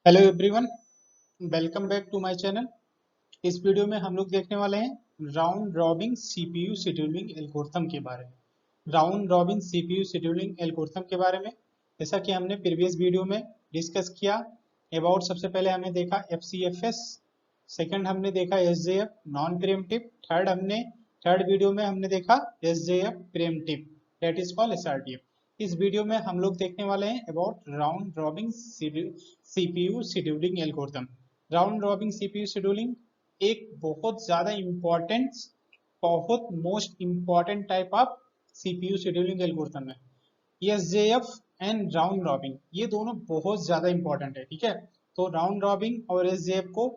Hello everyone, welcome back to my channel. इस video में हम लोग देखने वाले हैं round robin CPU scheduling algorithm के बारे में। Round robin CPU scheduling algorithm के बारे में जैसा कि हमने प्रीवियस वीडियो में डिस्कस किया अबाउट, सबसे पहले हमने देखा एफसीएफएस, सेकंड हमने देखा SJF non preemptive, third video में हमने देखा SJF preemptive, that is called SRTF. इस वीडियो में हम लोग देखने वाले हैं about round robin CPU scheduling algorithm. Round robin CPU scheduling एक बहुत ज्यादा इंपॉर्टेंट, बहुत most important type of CPU scheduling algorithm है। एसजेएफ एंड राउंड रॉबिन ये दोनों बहुत ज्यादा इंपॉर्टेंट है, ठीक है। तो राउंड रॉबिन और एसजेएफ को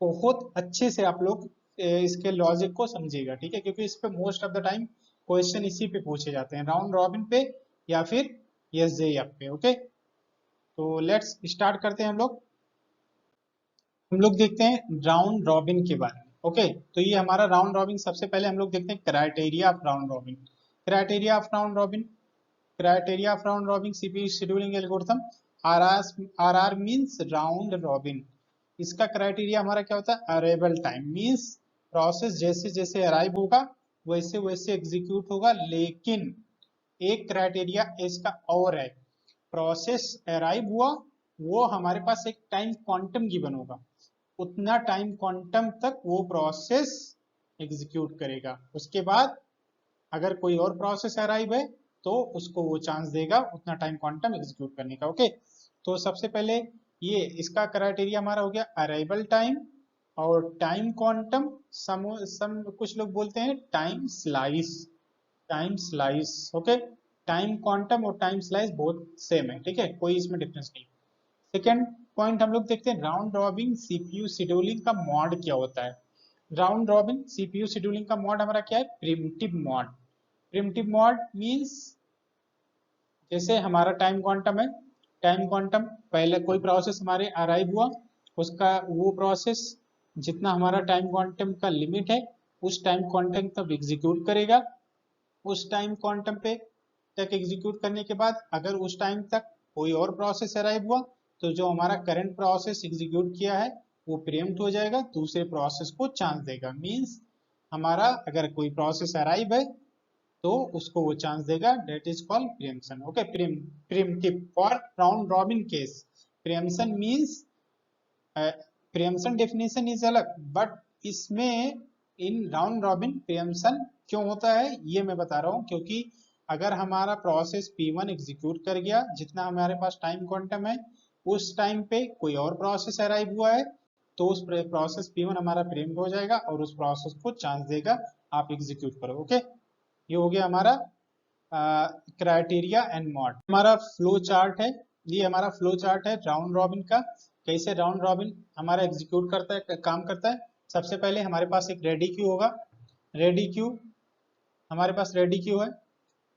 बहुत अच्छे से आप लोग इसके लॉजिक को समझिएगा, ठीक है, क्योंकि इस पे most of the time question इसी पे पूछे जाते हैं, राउंड रॉबिन पे या फिर एसजेएफ पे। ओके, तो लेट्स स्टार्ट करते हैं। हम लोग देखते हैं राउंड रॉबिन के बारे में। ओके, तो ये हमारा राउंड रॉबिन, सबसे पहले हम लोग देखते हैं criteria of round robin. Criteria of round robin, criteria of round robin CPU scheduling algorithm. RR means round robin. इसका क्राइटेरिया हमारा क्या होता है? अराइवल टाइम मींस प्रोसेस जैसे जैसे अराइव होगा वैसे वैसे एग्जीक्यूट होगा, लेकिन एक क्राइटेरिया इसका और है, प्रोसेस अराइव हुआ वो हमारे पास एक टाइम क्वांटम गिवन होगा, उतना टाइम क्वांटम तक वो प्रोसेस एग्जीक्यूट करेगा। उसके बाद अगर कोई और प्रोसेस अराइव है तो उसको वो चांस देगा उतना टाइम क्वांटम एग्जीक्यूट करने का। ओके, तो सबसे पहले ये इसका क्राइटेरिया हमारा हो गया अराइवल टाइम और टाइम क्वांटम। सम कुछ लोग बोलते हैं time slice, time slice. Okay, time quantum और टाइम स्लाइस बहुत सेम है, ठीक है, कोई इसमें डिफरेंस नहीं। सेकेंड पॉइंट हम लोग देखते हैं राउंड रॉबिन सीपीयू शेड्यूलिंग का मॉड क्या होता है। राउंड रॉबिन सीपीयू शेड्यूलिंग का मॉड हमारा क्या है? Primitive mod. Primitive mod means जैसे हमारा टाइम क्वांटम है, टाइम क्वांटम पहले कोई प्रोसेस हमारे अराइव हुआ, उसका वो प्रोसेस जितना हमारा टाइम क्वांटम का लिमिट है उस टाइम क्वांटम तक एग्जीक्यूट करेगा। उस टाइम क्वांटम पे तक एग्जीक्यूट करने के बाद अगर उस टाइम तक कोई और प्रोसेस अराइव हुआ तो जो हमारा करंट प्रोसेस एग्जीक्यूट किया है वो प्रीएम्प्ट हो जाएगा, दूसरे प्रोसेस को चांस देगा। मींस हमारा अगर कोई प्रोसेस अराइव है तो उसको वो चांस देगा, that is called preemption. Okay, preemptive for round robin case. Preemption means, preemption definition is अलग, बट इसमें इन राउंड रॉबिन प्रीएम्पशन क्यों होता है ये मैं बता रहा हूँ, क्योंकि अगर हमारा प्रोसेस P1 एग्जीक्यूट कर गया जितना हमारे पास टाइम क्वांटम है, उस टाइम पे कोई और प्रोसेस अराइव हुआ है तो उस प्रोसेस P1 हमारा प्रीएम्प्ट हो जाएगा और उस प्रोसेस को चांस देगा आप एग्जीक्यूट करो। ओके, ये हो गया हमारा क्राइटेरिया एंड मॉड। हमारा फ्लो चार्ट है, ये हमारा फ्लो चार्ट है राउंड रॉबिन का, कैसे राउंड रॉबिन हमारा एग्जीक्यूट करता है, काम करता है। सबसे पहले हमारे पास एक रेडी क्यू होगा, रेडी क्यू, हमारे पास रेडी क्यू है।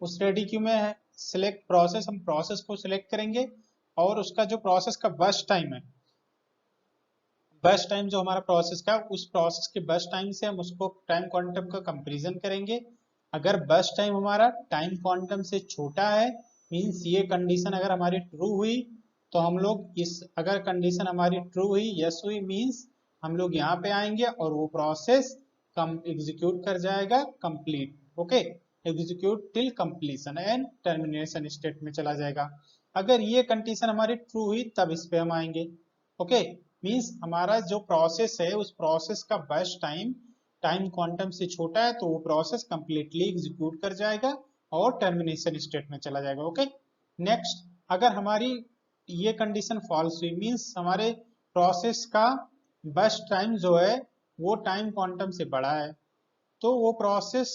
उस रेडी क्यू में सिलेक्ट प्रोसेस, हम प्रोसेस को सिलेक्ट करेंगे और उसका जो प्रोसेस का बर्स्ट टाइम है, बर्स्ट टाइम जो हमारा प्रोसेस का, उस प्रोसेस के बर्स्ट टाइम से हम उसको टाइम क्वांटम का कंपैरिजन करेंगे। अगर बर्स्ट टाइम हमारा टाइम क्वांटम से छोटा है, मींस ये कंडीशन अगर हमारी ट्रू हुई तो हम लोग इस, अगर कंडीशन हमारी ट्रू हुई, यस हुई, मींस हम लोग यहाँ पे आएंगे और वो प्रोसेस कम एग्जीक्यूट कर जाएगा, complete. Okay, execute till completion and termination state में चला जाएगा। अगर ये कंडीशन हमारी ट्रू हुई तब इस पे हम आएंगे। ओके, मींस हमारा जो प्रोसेस है उस प्रोसेस का बर्स्ट टाइम टाइम क्वांटम से छोटा है तो वो प्रोसेस कंप्लीटली एग्जीक्यूट कर जाएगा और टर्मिनेशन स्टेट में चला जाएगा। ओके, नेक्स्ट, अगर हमारी ये कंडीशन फॉल्स हुई, मींस हमारे प्रोसेस का बर्स्ट टाइम जो है वो टाइम क्वांटम से बड़ा है, तो वो प्रोसेस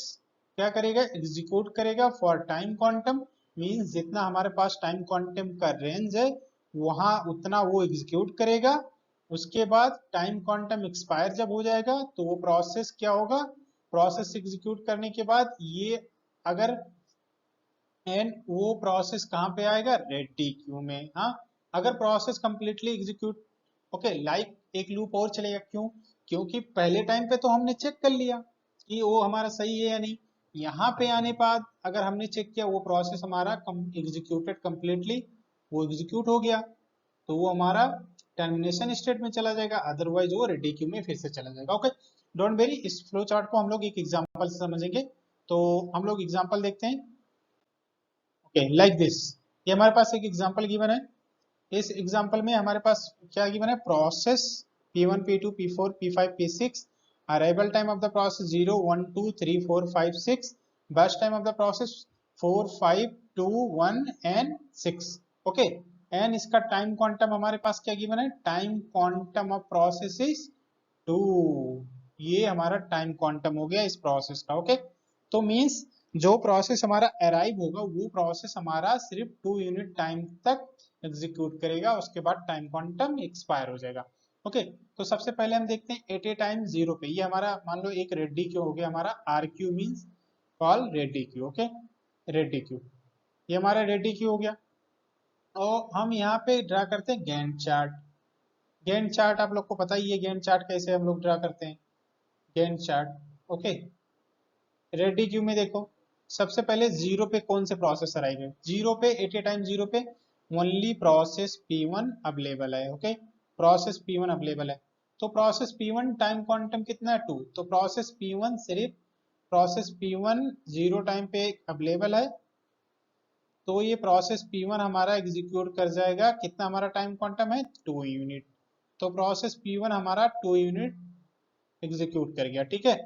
क्या करेगा? एग्जीक्यूट करेगा फॉर टाइम क्वांटम, मींस जितना हमारे पास टाइम क्वांटम का रेंज है वहां उतना वो एग्जीक्यूट करेगा। उसके बाद टाइम क्वांटम एक्सपायर जब हो जाएगा तो वो प्रोसेस क्या होगा? प्रोसेस एग्जीक्यूट करने के बाद ये अगर, एंड वो प्रोसेस कहाँ पे आएगा? रेडी क्यू में। हाँ, अगर process completely execute, okay, like एक लूप और चलेगा, क्यों? क्योंकि पहले टाइम पे तो हमने चेक कर लिया कि वो हमारा सही है या नहीं, यहाँ पे आने बाद अगर हमने चेक किया वो प्रोसेस हमारा एग्जीक्यूटेड कंप्लीटली, वो एग्जीक्यूट हो गया तो वो हमारा टर्मिनेशन स्टेट में चला जाएगा, अदरवाइज वो रेडी क्यू में फिर से चला जाएगा। ओके, डोंट वेरी, इस फ्लो चार्ट को हम लोग एक एग्जांपल से समझेंगे। तो हम लोग एग्जांपल देखते हैं। ओके, लाइक दिस, ये हमारे पास एक एग्जांपल गिवन है। इस एग्जांपल में हमारे पास क्या गिवन है, process P1 P2 P4 P5 P6, arrival time of the process 0 1 2 3 4 5 6, burst time of the process 4 5 2 1 and 6। Okay, and इसका टाइम क्वांटम हमारे पास क्या गिवन है, time quantum of process is 2। ये हमारा टाइम क्वांटम हो गया इस प्रोसेस का। ओके, तो मींस जो प्रोसेस हमारा अराइव होगा वो प्रोसेस हमारा सिर्फ 2 यूनिट टाइम तक एग्जीक्यूट करेगा, उसके बाद टाइम क्वांटम एक्सपायर हो जाएगा। ओके, तो सबसे पहले हम देखते हैं एट ए टाइम 0 पे, ये हमारा मान लो एक रेडी क्यू हो गया, हमारा R queue means call ready queue. Okay, ready queue, ये हमारा रेडी क्यू हो गया। और हम यहाँ पे ड्रा करते हैं गैंट चार्ट। गैंट चार्ट आप लोग को पता ही है, गैंट चार्ट कैसे हम लोग ड्रा करते हैं, Gantt chart. Okay, ready Q में देखो, सबसे पहले 0 पे कौन से प्रोसेसर आएंगे, 0 पे एट ए टाइम 0 पे ओनली प्रोसेस P1 अवेलेबल है। ओके, प्रोसेस P1 अवेलेबल है, तो प्रोसेस P1 टाइम क्वांटम कितना है 2, तो प्रोसेस P1 सिर्फ प्रोसेस P1 0 टाइम पे अवेलेबल है, तो ये प्रोसेस P1 हमारा एग्जीक्यूट कर जाएगा, कितना हमारा टाइम क्वांटम है 2 यूनिट, तो प्रोसेस P1 हमारा 2 यूनिट एग्जीक्यूट कर गया। ठीक है,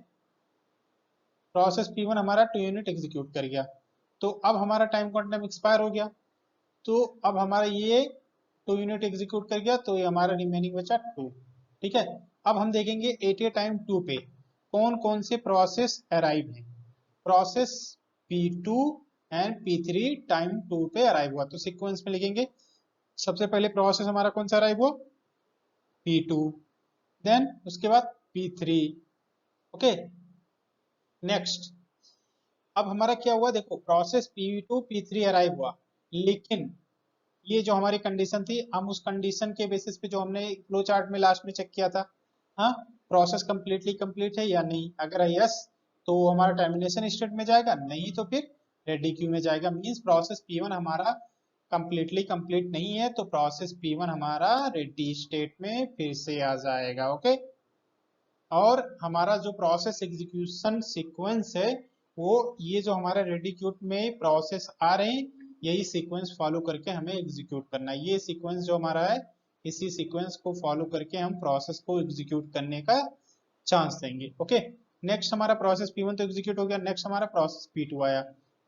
प्रोसेस P1 हमारा 2 यूनिट एग्जीक्यूट कर गया, तो अब हमारा टाइम क्वांटम एक्सपायर हो गया, तो अब हमारा ये 2 यूनिट एग्जीक्यूट कर गया, तो ये हमारा रिमेनिंग बचा 2। ठीक है, अब हम देखेंगे एट ए टाइम 2 पे कौन कौन से प्रोसेस अराइव है। Process P2 and P3 time 2 पे अराइव हुआ, तो सीक्वेंस में लिखेंगे, सबसे पहले प्रोसेस हमारा कौन सा अराइव हुआ, P2, देन उसके बाद P3। ओके, नेक्स्ट, अब हमारा क्या हुआ, देखो प्रोसेस P2 P3 अराइव हुआ, लेकिन ये जो हमारी कंडीशन थी, हम उस कंडीशन के बेसिस पे जो हमने फ्लो चार्ट में लास्ट में चेक किया था, हाँ, प्रोसेस कंप्लीटली कंप्लीट है या नहीं, अगर है यस तो हमारा टर्मिनेशन स्टेट में जाएगा, नहीं तो फिर रेडी क्यू में जाएगा। मींस प्रोसेस P1 हमारा कंप्लीटली कंप्लीट नहीं है, तो प्रोसेस P1 हमारा रेडी स्टेट में फिर से आ जाएगा। ओके, और हमारा जो प्रोसेस एग्जीक्यूशन सीक्वेंस है, वो ये जो हमारा रेडी क्यूट में प्रोसेस आ रहे हैं, यही सीक्वेंस फॉलो करके हमें एग्जीक्यूट करना है। ये सीक्वेंस जो हमारा है, इसी सीक्वेंस को फॉलो करके हम प्रोसेस को एग्जीक्यूट करने का चांस देंगे। ओके, नेक्स्ट हमारा प्रोसेस P1 तो एग्जीक्यूट हो गया, नेक्स्ट हमारा प्रोसेस P2 आया,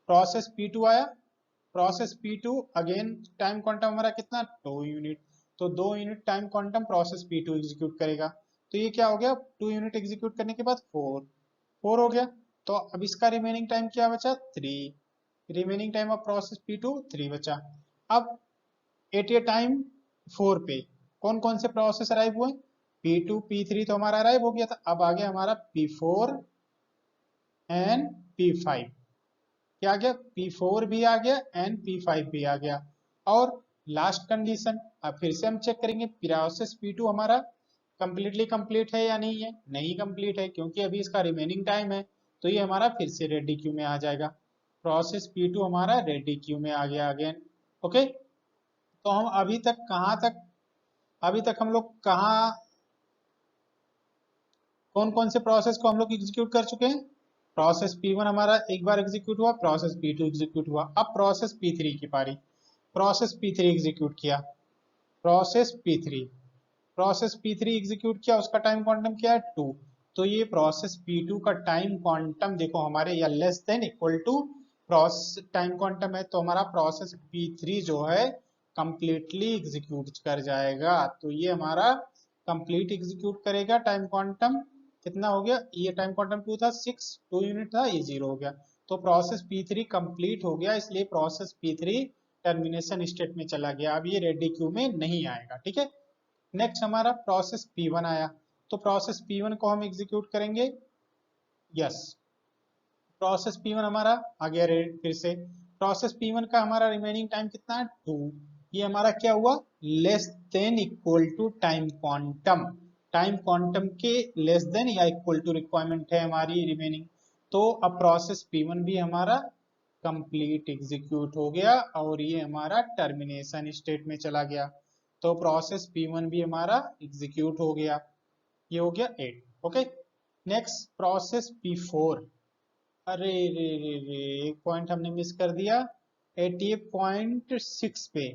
प्रोसेस P2 आया, process P2 again time quantum हमारा कितना 2 यूनिट, तो 2 unit time quantum process P2 execute करेगा, तो ये क्या हो गया, 2 यूनिट एग्जीक्यूट करने के बाद 4 हो गया, तो अब इसका रिमेनिंग टाइम क्या बचा 3, remaining time of process P2 3 बचा। अब एट ए टाइम 4 पे कौन कौन से प्रोसेस अराइव हुए, P2 P3 तो हमारा अराइव हो गया था, अब आ गया हमारा P4 एंड P5, क्या आ गया, P4 भी आ गया एंड P5 भी आ गया। और लास्ट कंडीशन, अब फिर से हम चेक करेंगे प्रोसेस P2 हमारा कंप्लीटली कंप्लीट है या नहीं है, नहीं कंप्लीट है, क्योंकि अभी इसका रिमेनिंग टाइम है, तो ये हमारा फिर से रेडी क्यू में आ जाएगा, प्रोसेस P2 हमारा रेडी क्यू में आ गया अगेन। ओके, तो हम अभी तक कहाँ तक, अभी तक हम लोग कहाँ, कौन कौन से प्रोसेस को हम लोग एग्जीक्यूट कर चुके हैं, प्रोसेस P1 हमारा एक बार एग्जीक्यूट हुआ, प्रोसेस P2 एग्जीक्यूट हुआ, अब प्रोसेस P3 की पारी, प्रोसेस P3 एग्जीक्यूट किया, process P3, process P3 execute किया, उसका टाइम क्वांटम क्या है 2, तो ये प्रोसेस P2 का टाइम क्वांटम देखो हमारे या less than equal to process time quantum है, तो हमारा प्रोसेस P3 जो है कंप्लीटली एग्जीक्यूट कर जाएगा, तो ये हमारा कंप्लीट एग्जीक्यूट करेगा, टाइम क्वांटम कितना हो गया, ये टाइम क्वांटम 2 था, 6 2 यूनिट था, ये 0 हो गया, तो प्रोसेस P3 कंप्लीट हो गया, इसलिए प्रोसेस P3 टर्मिनेशन स्टेट में चला गया, अब ये रेडी क्यू में नहीं आएगा। ठीक है, नेक्स्ट हमारा प्रोसेस P1 आया, तो प्रोसेस P1 को हम एग्जीक्यूट करेंगे, यस, प्रोसेस P1 हमारा आ गया फिर से, प्रोसेस P1 का हमारा रिमेनिंग टाइम कितना है 2, ये हमारा क्या हुआ, less than equal to time quantum, time quantum के लेस देन या इक्वल टू रिक्वायरमेंट है हमारी रिमेनिंग, तो अब प्रोसेस P1 भी हमारा कंप्लीट एग्जीक्यूट हो गया और ये हमारा टर्मिनेशन स्टेट में चला गया। तो प्रोसेस P1 भी हमारा एग्जीक्यूट हो गया। ये हो गया 8। Okay, next process P4। अरे रे रे रे, एक पॉइंट हमने मिस कर दिया। 88.6 पे,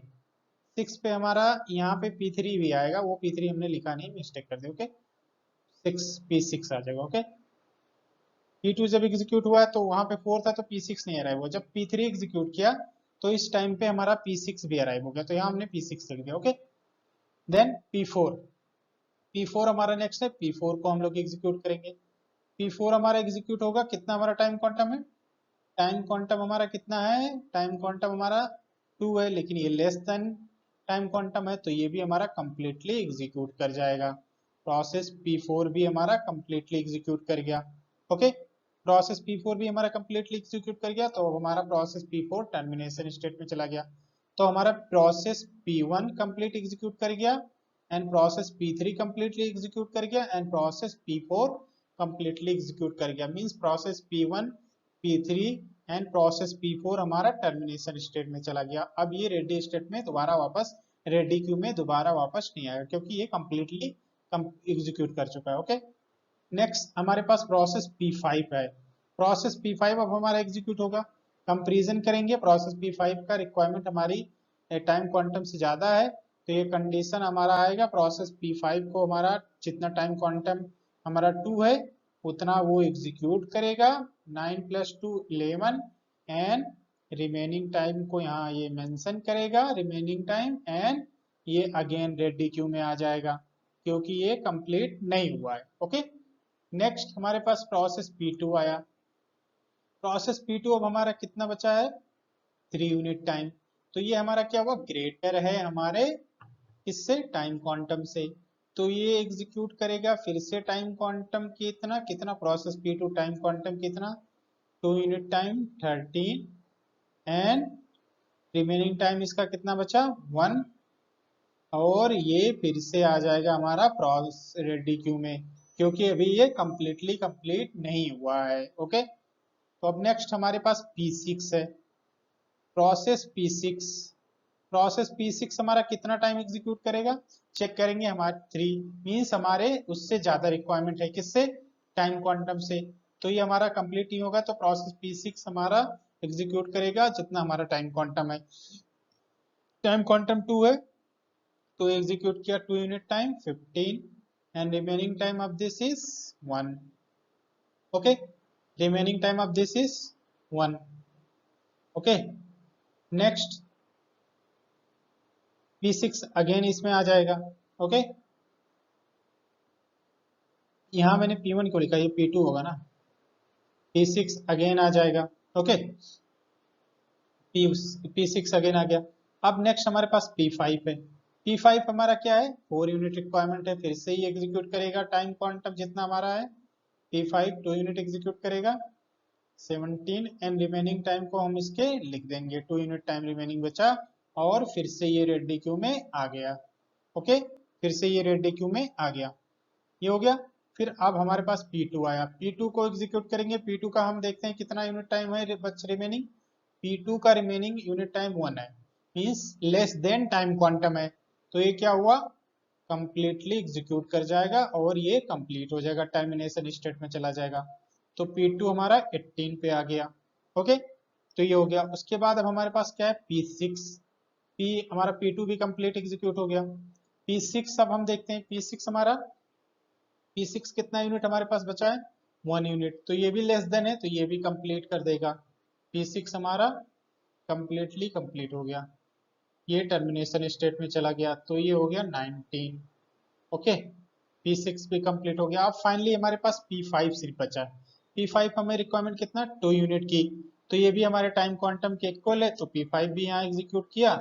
6 पे हमारा यहाँ पे P3 भी आएगा, वो P3 हमने लिखा नहीं, मिस्टेक कर दी। ओके, 6 P6 आ जाएगा। ओके, P2 जब एग्जीक्यूट हुआ तो वहां पे 4 था तो P6 नहीं अराइव हुआ। जब P3 एग्जीक्यूट किया तो इस टाइम पे हमारा P6 भी अराइव हो गया, तो यहाँ हमने P6 लिख दिया। Okay, then P4। P4 हमारा नेक्स्ट है, P4 को हम लोग एग्जीक्यूट करेंगे। P4 हमारा एग्जीक्यूट होगा, कितना हमारा टाइम क्वांटम है? टाइम क्वांटम हमारा कितना है? टाइम क्वांटम हमारा 2 है, लेकिन ये लेस देन टाइम क्वांटम है, तो ये भी हमारा कंप्लीटली एग्जीक्यूट कर जाएगा। प्रोसेस P4 भी हमारा कंप्लीटली एग्जीक्यूट कर गया। ओके, प्रोसेस P4 भी हमारा कंप्लीटली एग्जीक्यूट कर गया, तो हमारा प्रोसेस P4 टर्मिनेशन स्टेट में चला गया। तो हमारा प्रोसेस P1 कंप्लीट एग्जीक्यूट कर गया, and process P3 completely execute कर गया, and process P4 completely execute कर गया। Means process P1, P3 and process P4 हमारा टर्मिनेशन स्टेट में चला गया। अब ये रेडी स्टेट में दोबारा वापस रेडी क्यू में दोबारा वापस नहीं आएगा, क्योंकि ये कंप्लीटली एग्जीक्यूट कर चुका है। ओके, नेक्स्ट हमारे पास प्रोसेस P5 है। प्रोसेस P5 अब हमारा एग्जीक्यूट होगा। कंपेरिजन करेंगे, प्रोसेस P5 का रिक्वायरमेंट हमारी टाइम क्वांटम से ज्यादा है, तो ये कंडीशन हमारा आएगा, प्रोसेस P5 को हमारा जितना टाइम क्वांटम हमारा 2 है उतना वो एग्जीक्यूट करेगा। 9 + 2 11, एंड रिमेनिंग टाइम को यहाँ ये मेंशन करेगा, रिमेनिंग टाइम, एंड ये अगेन रेडी क्यू में आ जाएगा, क्योंकि ये कंप्लीट नहीं हुआ है। ओके, नेक्स्ट हमारे पास प्रोसेस P2 आया। प्रोसेस P2 अब हमारा कितना बचा है? 3 यूनिट टाइम। तो ये हमारा क्या हुआ? ग्रेटर है हमारे इससे, टाइम क्वांटम से, तो ये एग्जीक्यूट करेगा फिर से टाइम क्वांटम कितना कितना, प्रोसेस P2 टाइम क्वांटम कितना? 2 unit time 13, and remaining time इसका कितना बचा? 1, और ये फिर से आ जाएगा हमारा प्रोसेस रेडी क्यू में, क्योंकि अभी ये कंप्लीटली कंप्लीट नहीं हुआ है। ओके, तो अब नेक्स्ट हमारे पास P6 है। प्रोसेस P6, प्रोसेस P6 हमारा कितना टाइम एग्जीक्यूट करेगा? चेक करेंगे, हमारे 3 मींस हमारे उससे ज्यादा रिक्वायरमेंट है, किससे? टाइम क्वांटम से, तो ये हमारा कंप्लीट नहीं होगा, तो प्रोसेस P6 हमारा एग्जीक्यूट करेगा जितना हमारा टाइम क्वांटम है। टाइम क्वांटम 2 है, तो एग्जीक्यूट किया 2 unit time 15, and remaining time of this is 1। Okay, remaining time of this is 1। Okay, next P6 again इसमें आ जाएगा। ओके, यहां मैंने P1 को लिखा, ये P2 होगा ना। P6 अगेन आ जाएगा। ओके, P6 अगेन आ गया। अब नेक्स्ट हमारे पास P5 है। P5 हमारा क्या है? 4 यूनिट रिक्वायरमेंट है, फिर से ही एग्जीक्यूट करेगा टाइम क्वांटम जितना हमारा है। P5 2 यूनिट एग्जीक्यूट करेगा 17, एंड रिमेनिंग टाइम को हम इसके लिख देंगे, 2 यूनिट टाइम रिमेनिंग बचा, और फिर से ये रेडी क्यू में आ गया। ओके, फिर से ये रेडी क्यू में आ गया, ये हो गया। फिर अब हमारे पास P2 आया, P2 को एग्जीक्यूट करेंगे। P2 का हम देखते हैं कितना यूनिट टाइम है बच रिमेनिंग। P2 का रिमेनिंग यूनिट टाइम 1 है, means less than time quantum है, तो ये क्या हुआ? कंप्लीटली एग्जीक्यूट कर जाएगा, और ये कंप्लीट हो जाएगा, टर्मिनेशन स्टेट में चला जाएगा। तो P2 हमारा 18 पे आ गया। ओके, तो ये हो गया। उसके बाद अब हमारे पास क्या है? P6। हमारा P2 भी कंप्लीट एग्जीक्यूट हो गया। P6 अब हम देखते हैं, P6 हमारा, P6 कितना यूनिट हमारे पास बचा है? 1 यूनिट, तो ये भी लेस देन है, तो ये भी कंप्लीट कर देगा। P6 हमारा कंप्लीटली कंप्लीट हो गया, ये टर्मिनेशन स्टेट में चला गया, तो ये हो गया 19। ओके, P6 भी कंप्लीट हो गया। अब फाइनली हमारे पास P5 सिर्फ बचा है। P5 हमें रिक्वायरमेंट कितना? 2 यूनिट की, तो ये भी हमारे टाइम क्वांटम के इक्वल है, तो P5 भी यहाँ एग्जीक्यूट किया,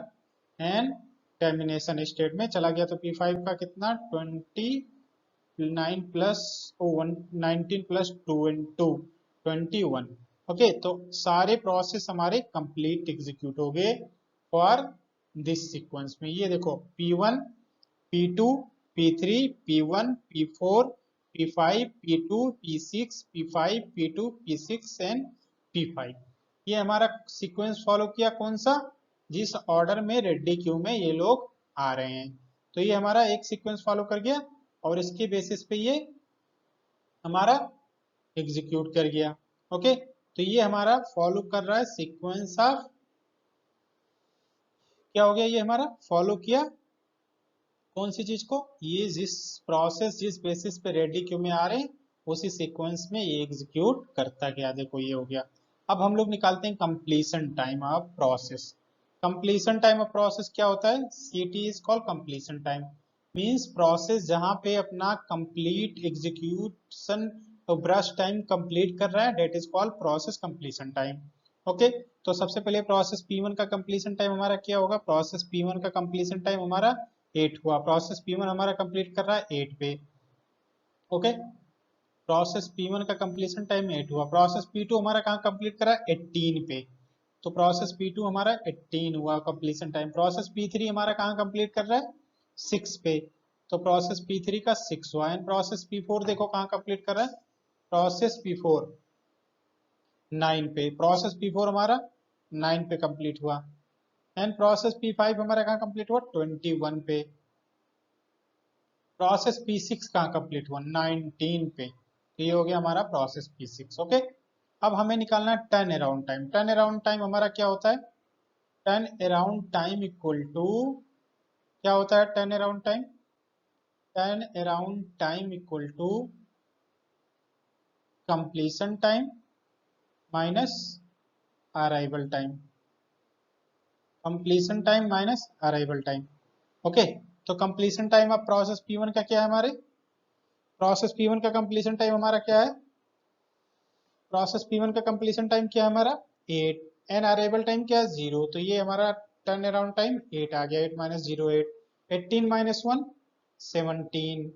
एंड टर्मिनेशन स्टेट में चला गया। तो P5 का कितना? 29 प्लस 19 प्लस 21। ओके, तो सारे प्रोसेस हमारे कंप्लीट एग्जीक्यूट हो गए फॉर दिस सीक्वेंस में। ये देखो, P1, P2, P3, P1, P4, P5, P2, P6, P5, P2, P6 and P5। ये हमारा सीक्वेंस फॉलो किया, कौन सा? जिस ऑर्डर में रेडी क्यू में ये लोग आ रहे हैं। तो ये हमारा एक सीक्वेंस फॉलो कर गया और इसके बेसिस पे ये हमारा एग्जीक्यूट कर गया। ओके, तो ये हमारा फॉलो कर रहा है सीक्वेंस ऑफ, क्या हो गया, ये हमारा फॉलो किया कौन सी चीज को, ये जिस प्रोसेस जिस बेसिस पे रेडी क्यू में आ रहे हैं उसी सीक्वेंस में ये एग्जीक्यूट करता गया। देखो ये हो गया। अब हम लोग निकालते हैं completion time of process. Completion time of process क्या होता है, CT is called completion time, means process जहां पे अपना कंप्लीट एग्जीक्यूशन तो ब्रश टाइम कंप्लीट कर रहा है, that is called process completion time. Okay, तो सबसे पहले प्रोसेस P1 का कंप्लीशन टाइम हमारा क्या होगा, प्रोसेस P1 का कंप्लीशन टाइम हमारा 8 हुआ। प्रोसेस P1 हमारा कंप्लीट कर रहा है 8 पे। ओके, प्रोसेस P1 का कंप्लीशन टाइम 8 हुआ। प्रोसेस P2 हमारा कहाँ कंप्लीट कर रहा है, 18 पे। तो प्रोसेस P2 हमारा 18 हुआ कंप्लीशन टाइम। प्रोसेस P3 हमारा कहाँ कंप्लीट कर रहा है, 6 पे। तो प्रोसेस P3 का 6 हुआ। एंड प्रोसेस P4 देखो कहाँ कंप्लीट कर रहा है, प्रोसेस P4 9 पे। प्रोसेस P4 हमारा 9 पे कंप्लीट हुआ। एंड प्रोसेस P5 हमारा कहाँ कंप्लीट हुआ, 21 पे। प्रोसेस P6 कहाँ कंप्लीट हुआ, 19 पे। तो ये हो गया हमारा प्रोसेस P6। ओके, अब हमें निकालना है turn around time. Turn around time हमारा क्या होता है, turn around time equal to, क्या होता है turn around time, turn around time equal to completion time minus arrival time. Completion time minus arrival time. Okay, तो completion time of process P1 का क्या है, हमारे प्रोसेस P1 का completion time हमारा क्या है, प्रोसेस P1 का कंप्लीशन टाइम क्या है हमारा 8। एंड अराइवल टाइम क्या है 0। तो ये हमारा टर्न अराउंड टाइम 8 आ गया। 8 minus 0 8, 18 minus 1 17,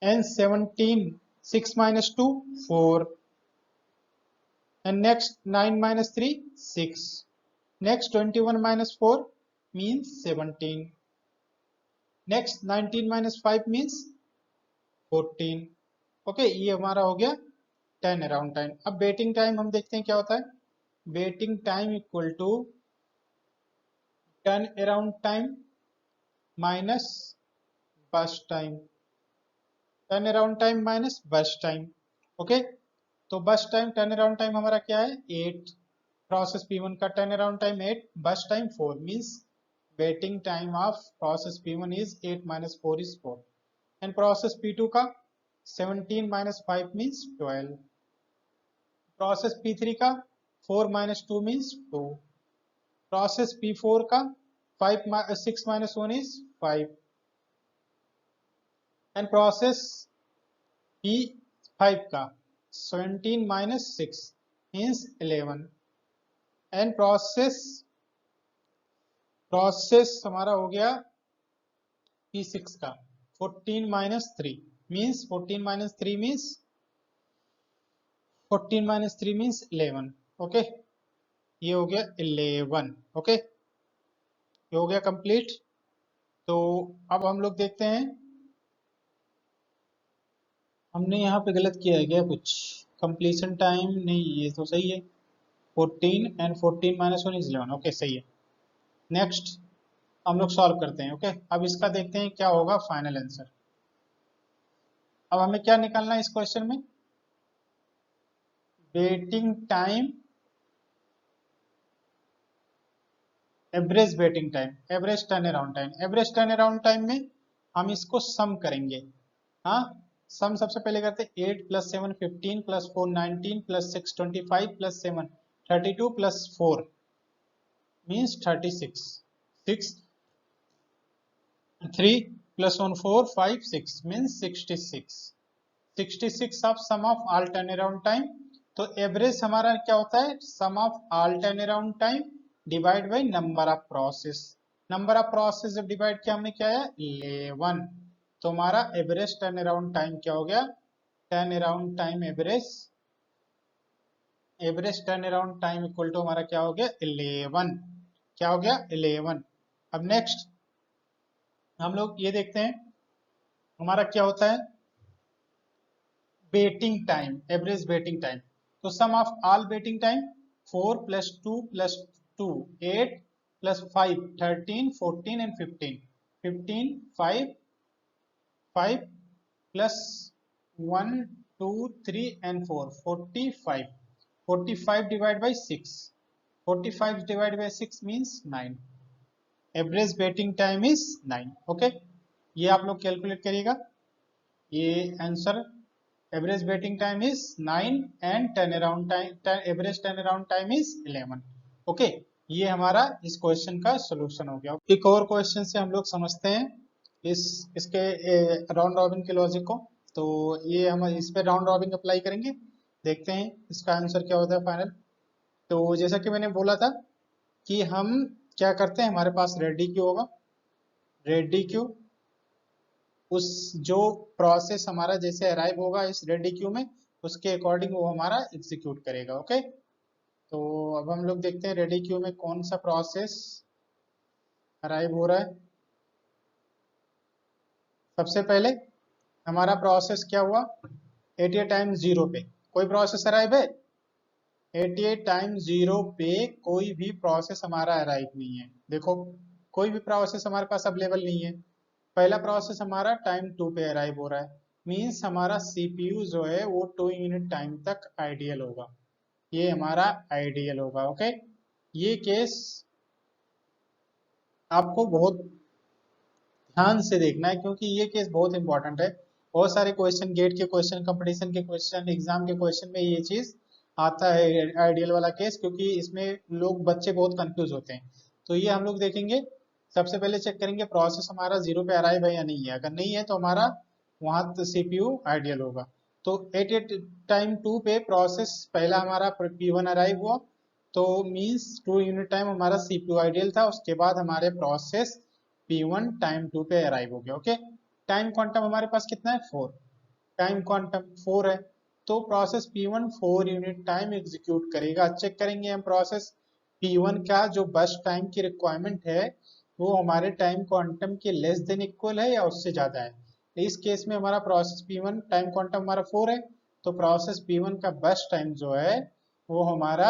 and 17 6 minus 2 4, and next 9 minus 3 6, next 21 minus 4 means 17, next 19 minus 5 means 14। Okay, ये हमारा हो गया टर्न अराउंड टाइम। अब वेटिंग टाइम हम देखते हैं क्या होता है, waiting time equal to turn around time minus burst time. Turn around time minus burst time. Okay, तो बस टाइम टर्न अराउंड टाइम हमारा क्या है 8। प्रोसेस P1 का टर्न अराउंड टाइम 8, बस time 4 means waiting time of process P1 is 8 minus 4 is 4। And process P2 का 17 minus 5 means 12। Process P3 का 4 minus 2 means 2। Process P4 का 6 minus 1 is 5। And process P5 का 17 minus 6 means 11। And process हमारा हो गया P6 का 14 minus 3 means 14 minus 3 means 14 minus 3 means 11। Okay, ये हो गया 11। ओके, ये हो गया कंप्लीट। तो अब हम लोग देखते हैं हमने यहाँ पे गलत किया है क्या कुछ, कंप्लीशन टाइम नहीं, ये तो सही है 14 एंड 14 माइनस 1 इज 11। ओके, सही है। नेक्स्ट हम लोग सॉल्व करते हैं। ओके, अब इसका देखते हैं क्या होगा फाइनल आंसर। अब हमें क्या निकालना है इस क्वेश्चन में, waiting time, average waiting time, average turn around time. Average turn around time में हम इसको सम करेंगे। हाँ, सम सबसे पहले करते हैं 8 plus 7 15 plus 4 19 plus 6 25 plus 7 32 plus 4 means 36। 6 3 plus 1 4 5 6 means 66। 66 of sum of all turn around time. तो एवरेज हमारा क्या होता है, sum of all turn around time divide by number of process. Number of process जब डिवाइड किया हमने क्या है 11। तो हमारा एवरेज टर्न अराउंड टाइम क्या हो गया, turn around time average, average turn around time equal to हमारा क्या हो गया 11। क्या हो गया 11। अब नेक्स्ट हम लोग ये देखते हैं हमारा क्या होता है waiting time, average waiting time. तो sum of all waiting time 4 plus 2 8 plus 5 13 14 and 15। 15 5 5 plus 1 2 3 and 4 45 45 divide by 6 45 divide by 6 means 9 average waiting time is 9 okay ये आप लोग कैलकुलेट करिएगा ये answer average waiting time is 9 and turn around time average turn around time is 11 okay ये हमारा इस question का solution हो गया एक और क्वेश्चन से हम लोग समझते हैं इसके राउंड रॉबिन के लॉजिक को तो ये हम इस पे राउंड रॉबिन अप्लाई करेंगे देखते हैं इसका आंसर क्या होता है फाइनल तो जैसा कि मैंने बोला था कि हम क्या करते हैं हमारे पास रेडी क्यू होगा रेडी क्यू उस जो प्रोसेस हमारा जैसे अराइव होगा इस रेडी क्यू में उसके अकॉर्डिंग वो हमारा एग्जीक्यूट करेगा ओके तो अब हम लोग देखते हैं रेडी क्यू में कौन सा प्रोसेस अराइव हो रहा है सबसे पहले हमारा प्रोसेस क्या हुआ 88 टाइम्स 0 पे कोई प्रोसेस अराइव है 88 टाइम्स 0 पे कोई भी प्रोसेस हमारा अराइव नहीं है देखो कोई भी प्रोसेस हमारे पास अवेलेबल नहीं है पहला प्रोसेस हमारा टाइम 2 पे अराइव हो रहा है मींस हमारा सीपीयू जो है वो 2 यूनिट टाइम तक आइडियल होगा ये हमारा आइडियल होगा ओके ये केस आपको बहुत ध्यान से देखना है क्योंकि ये केस बहुत इंपॉर्टेंट है बहुत सारे क्वेश्चन गेट के क्वेश्चन कंपटीशन के क्वेश्चन एग्जाम के क्वेश्चन में ये चीज आता है आइडियल वाला केस क्योंकि इसमें लोग बच्चे बहुत कंफ्यूज होते हैं तो ये हम लोग देखेंगे सबसे पहले चेक करेंगे प्रोसेस हमारा 0 पे अराइव है या नहीं है अगर नहीं है तो हमारा वहां सीपीयू आइडियल होगा तो 88 टाइम 2 पे प्रोसेस पहला हमारा P1 अराइव हुआ तो मींस 2 यूनिट टाइम हमारा सीपीयू आइडियल था उसके बाद हमारे प्रोसेस P1 टाइम 2 पे अराइव हो गया ओके टाइम क्वांटम हमारे पास कितना है 4 टाइम क्वांटम 4 है तो process P1 4 unit time execute करेगा चेक करेंगे हम प्रोसेस P1 का जो बर्स्ट टाइम की रिक्वायरमेंट है वो हमारे टाइम क्वांटम के लेस देन इक्वल है या उससे ज्यादा है इस केस में हमारा प्रोसेस P1 टाइम क्वांटम हमारा 4 है तो प्रोसेस P1 का बर्स्ट टाइम जो है वो हमारा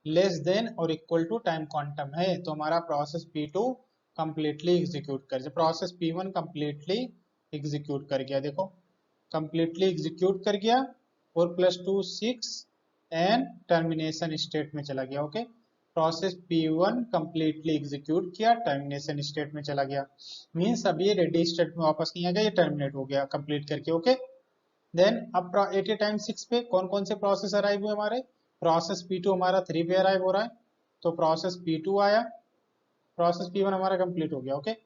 लेस देन और इक्वल टू टाइम क्वांटम है तो हमारा प्रोसेस P2 कंप्लीटली एग्जीक्यूट कर प्रोसेस P1 कंप्लीटली एग्जीक्यूट कर गया देखो कंप्लीटली एग्जीक्यूट कर गया और +2 6 एंड टर्मिनेशन स्टेट में चला गया okay process P1 completely execute किया टर्मिनेशन स्टेट में चला गया मींस अब ये रेडी स्टेट में वापस नहीं आ गया ये टर्मिनेट हो गया कंप्लीट करके ओके देन अब 80 टाइम 6 पे कौन कौन से प्रोसेस अराइव हुए हमारे प्रोसेस P2 हमारा 3 पे अराइव हो रहा है तो प्रोसेस P2 आया प्रोसेस P1 हमारा कंप्लीट हो गया ओके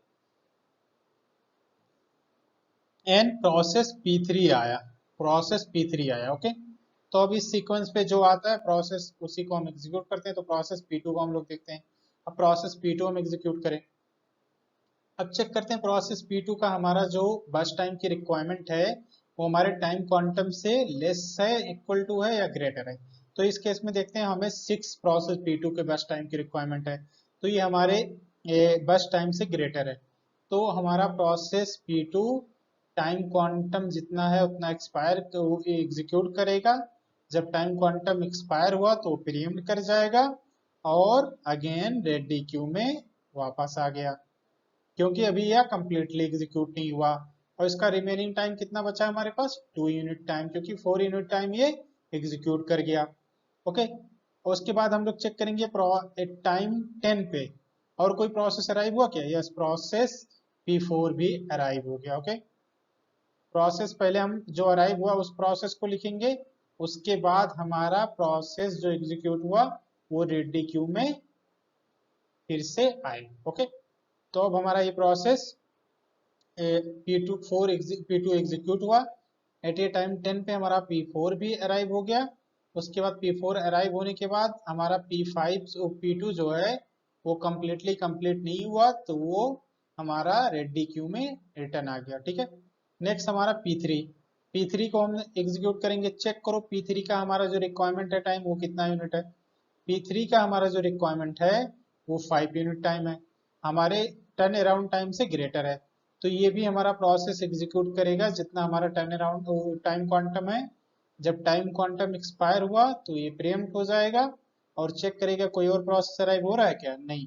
एंड प्रोसेस P3 आया प्रोसेस P3 आया ओके तो अब इस सीक्वेंस पे जो आता है प्रोसेस उसी को हम एग्जीक्यूट करते हैं तो प्रोसेस P2 को हम लोग देखते हैं अब प्रोसेस P2 हम एग्जीक्यूट करें अब चेक करते हैं प्रोसेस P2 का हमारा जो बर्स्ट टाइम की रिक्वायरमेंट है वो हमारे टाइम क्वांटम से लेस है इक्वल टू है या ग्रेटर है तो इस केस में देखते हैं हमें 6 प्रोसेस P2 के बर्स्ट टाइम की रिक्वायरमेंट है तो ये हमारे बर्स्ट टाइम से ग्रेटर है तो हमारा प्रोसेस P2 टाइम क्वांटम जितना है उतना एक्सपायर एग्जीक्यूट करेगा जब टाइम क्वांटम एक्सपायर हुआ तो प्रीएम्प्ट कर जाएगा और अगेन रेडी क्यू में वापस आ गया क्योंकि अभी यह कंप्लीटली एग्जीक्यूट नहीं हुआ और इसका रिमेनिंग टाइम कितना बचा है हमारे पास 2 यूनिट टाइम क्योंकि 4 यूनिट टाइम ये एग्जीक्यूट कर गया ओके और उसके बाद हम लोग चेक करेंगे टाइम 10 पे और कोई प्रोसेस अराइव हुआ क्या यस प्रोसेस P4 भी अराइव हो गया ओके प्रोसेस पहले हम जो अराइव हुआ उस प्रोसेस को लिखेंगे उसके बाद हमारा प्रोसेस जो एग्जीक्यूट हुआ वो रेडी क्यू में फिर से आए ओके तो अब हमारा ये प्रोसेस P2 एग्जीक्यूट हुआ एट ए टाइम 10 पे हमारा P4 भी अराइव हो गया उसके बाद P4 अराइव होने के बाद हमारा P2 जो है वो कंप्लीटली कंप्लीट नहीं हुआ तो वो हमारा रेडी क्यू में रिटर्न आ गया ठीक है नेक्स्ट हमारा P3 को हम एग्जीक्यूट करेंगे चेक करो P3 का हमारा जो रिक्वायरमेंट है टाइम वो कितना यूनिट है P3 का हमारा जो रिक्वायरमेंट है वो 5 यूनिट टाइम है हमारे टर्न अराउंड टाइम से ग्रेटर है तो ये भी हमारा प्रोसेस एग्जीक्यूट करेगा जितना हमारा टर्न अराउंड टाइम क्वांटम है जब टाइम क्वांटम एक्सपायर हुआ तो ये प्रीएम्प्ट हो जाएगा और चेक करेगा कोई और प्रोसेस अराइव हो रहा है क्या नहीं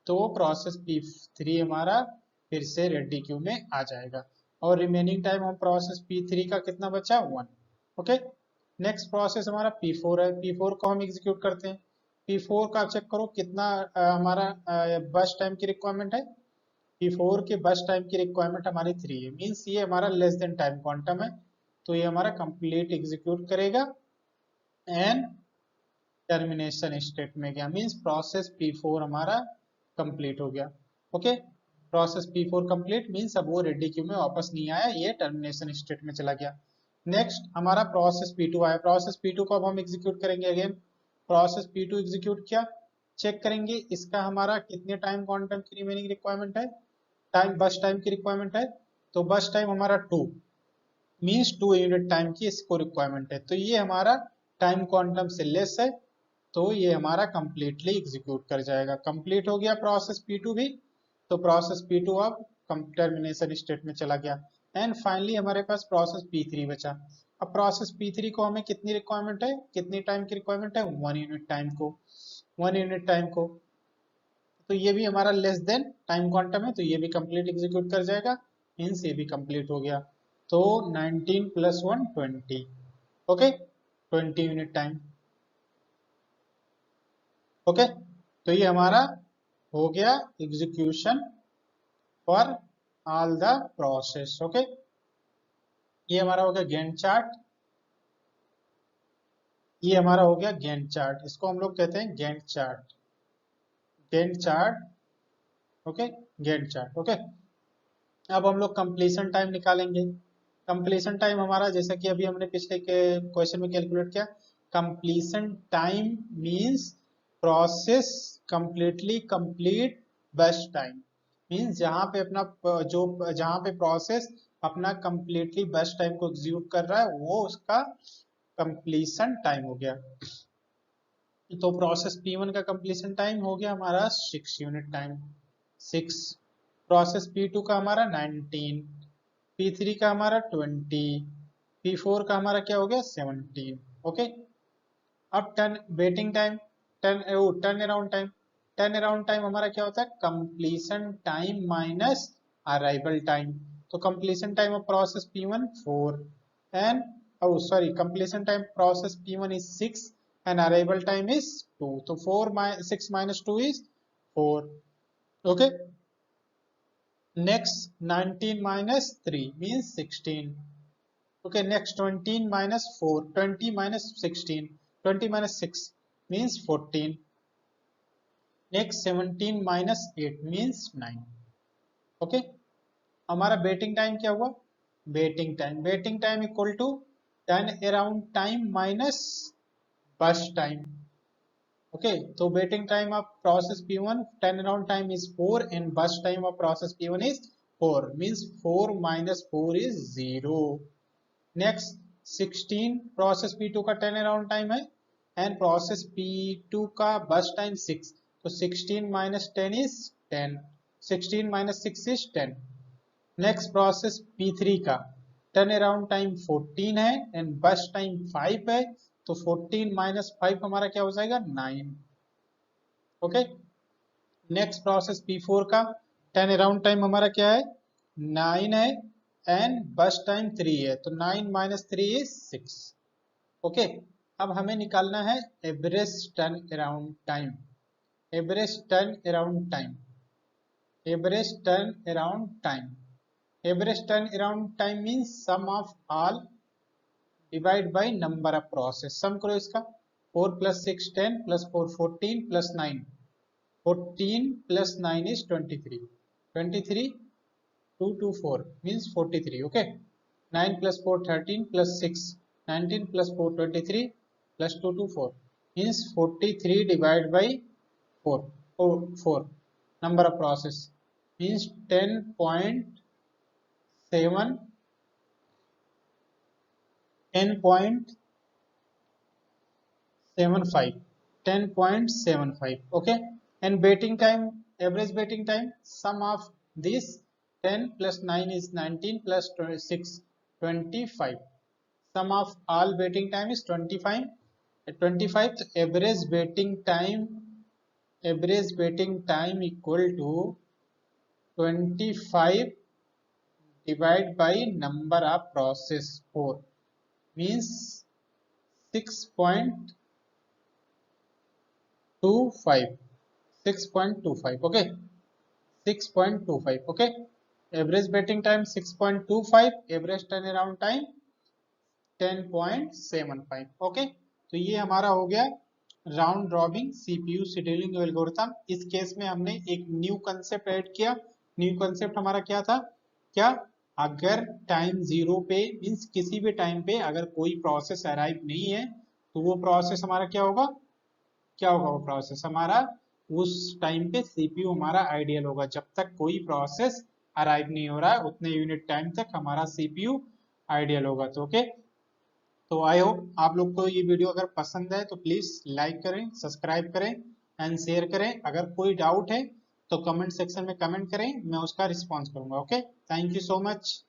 तो प्रोसेस P3 हमारा फिर से रेडी क्यू में आ जाएगा। और रिमेनिंग टाइम हम प्रोसेस P3 का कितना बचा 1। ओके, नेक्स्ट प्रोसेस हमारा P4 है। P4 को हम एग्जीक्यूट करते हैं। P4 का चेक करो कितना हमारा बस टाइम की रिक्वायरमेंट है। P4 के बस टाइम की रिक्वायरमेंट हमारी 3 है, मीन्स ये हमारा लेस देन टाइम क्वांटम है, तो ये हमारा कंप्लीट एग्जीक्यूट करेगा एंड टर्मिनेशन स्टेट में गया, मीन्स प्रोसेस P4 हमारा कंप्लीट हो गया। Okay, process P4 complete means अब वो रेडी क्यू में वापस नहीं आया, ये टर्मिनेशन स्टेट में चला गया। नेक्स्ट हमारा प्रोसेस P2 आया। प्रोसेस P2 को अब हम एग्जीक्यूट करेंगे। अगेन प्रोसेस P2 एग्जीक्यूट किया, चेक करेंगे इसका हमारा कितने टाइम क्वांटम की रिमेनिंग रिक्वायरमेंट है, टाइम बस टाइम की रिक्वायरमेंट है। तो बस टाइम हमारा 2 मीन्स 2 यूनिट टाइम की इसको रिक्वायरमेंट है, तो ये हमारा टाइम क्वांटम से लेस है, तो ये हमारा कंप्लीटली एग्जीक्यूट कर जाएगा। कंप्लीट हो गया प्रोसेस P2 भी, तो प्रोसेस P2 अब टर्मिनेशन स्टेट में चला गया। एंड फाइनली हमारे पास प्रोसेस P3 बचा। अब प्रोसेस P3 को हमें कितनी रिक्वायरमेंट है, कितनी टाइम की रिक्वायरमेंट है, 1 यूनिट टाइम को, 1 यूनिट टाइम को। तो ये भी हमारा लेस देन टाइम क्वांटम है, तो ये भी कंप्लीट एग्जीक्यूट कर जाएगा, मीन्स ये भी कंप्लीट हो गया। तो 19 + 1 20, ओके 20 यूनिट टाइम। ओके, तो ये हमारा हो गया execution for all the process. Okay, ये हमारा हो गया गैंट चार्ट, ये हमारा हो गया गैंट चार्ट, इसको हम लोग कहते हैं Gantt chart, Gantt chart. Okay, Gantt chart. Okay, अब हम लोग कंप्लीशन टाइम निकालेंगे। कंप्लीशन टाइम हमारा जैसा कि अभी हमने पिछले के क्वेश्चन में कैलकुलेट किया, completion time means process completely complete best time, means जहां पे अपना जो जहां पे प्रोसेस अपना कंप्लीटली बेस्ट टाइम को एग्जीक्यूट कर रहा है वो उसका कंप्लीशन टाइम हो गया। तो प्रोसेस P1 का कंप्लीशन टाइम हो गया हमारा 6 यूनिट टाइम, 6। प्रोसेस P2 का हमारा 19, P3 का हमारा 20, P4 का हमारा क्या हो गया 17। ओके, अब turn waiting time, turn around time, turn around time हमारा क्या होता है, completion time minus arrival time. तो completion time of process P1 4 and sorry completion time process P1 is 6 and arrival time is 2, तो 6 minus 2 is 4। okay, next 19 minus 3 means 16। okay, next 20 minus 4, 20 minus 16, 20 minus 6 means 14। next 17 minus 8 means 9। okay, हमारा waiting time क्या हुआ, waiting time equal to turn around time minus burst time. Okay, तो waiting time of process P1 turn around time is 4 and burst time of process P1 is 4, means 4 minus 4 is 0। Next 16 process P2 का turn around time है and process P2 का बस time 6, तो 16 minus 10 is 10, 16 minus 6 is 10। Next process P3 का turn around time 14 है and burst time 5 है, तो 14 minus 5 हमारा क्या हो जाएगा 9। ओके, नेक्स्ट प्रोसेस P4 का टर्न अराउंड टाइम हमारा क्या है 9 है एंड बस टाइम 3 है, तो 9 minus 3 is 6। ओके, अब हमें निकालना है average turn around time, average turn around time, average turn around time. Average turn around time means sum of all divide by number of process. सम करो इसका, 4 + 6 10 + 4 14 + 9, 14 + 9 is 23, 23 2 to 4 means 43। okay, 9 + 4 13 + 6 19 + 4 23 + 2 to 4 means 43 divided by 4, 4 number of process means 10.7, 10.75, 10.75। okay, and waiting time, average waiting time, sum of this 10 + 9 is 19 + 6 25, sum of all waiting time is 25, 25। तो average waiting time equal to 25 divide by number of process 4 means 6.25 6.25 okay 6.25 okay average waiting time 6.25 average turn around time 10.75 okay तो ये हमारा हो गया round robin CPU scheduling algorithm. इस case में हमने एक न्यू कंसेप्ट ऐड किया। न्यू कंसेप्ट हमारा क्या था, क्या अगर टाइम जीरो पे मींस किसी भी टाइम पे अगर कोई प्रोसेस अराइव नहीं है तो वो प्रोसेस हमारा क्या होगा, क्या होगा वो प्रोसेस हमारा उस टाइम पे सीपीयू हमारा आइडियल होगा। जब तक कोई प्रोसेस अराइव नहीं हो रहा है उतने यूनिट टाइम तक हमारा सीपीयू आइडियल होगा। तो ओके तो आई होप आप लोग को ये वीडियो अगर पसंद है तो प्लीज लाइक करें, सब्सक्राइब करें एंड शेयर करें। अगर कोई डाउट है तो कमेंट सेक्शन में कमेंट करें, मैं उसका रिस्पॉन्स करूंगा। Okay thank you so much.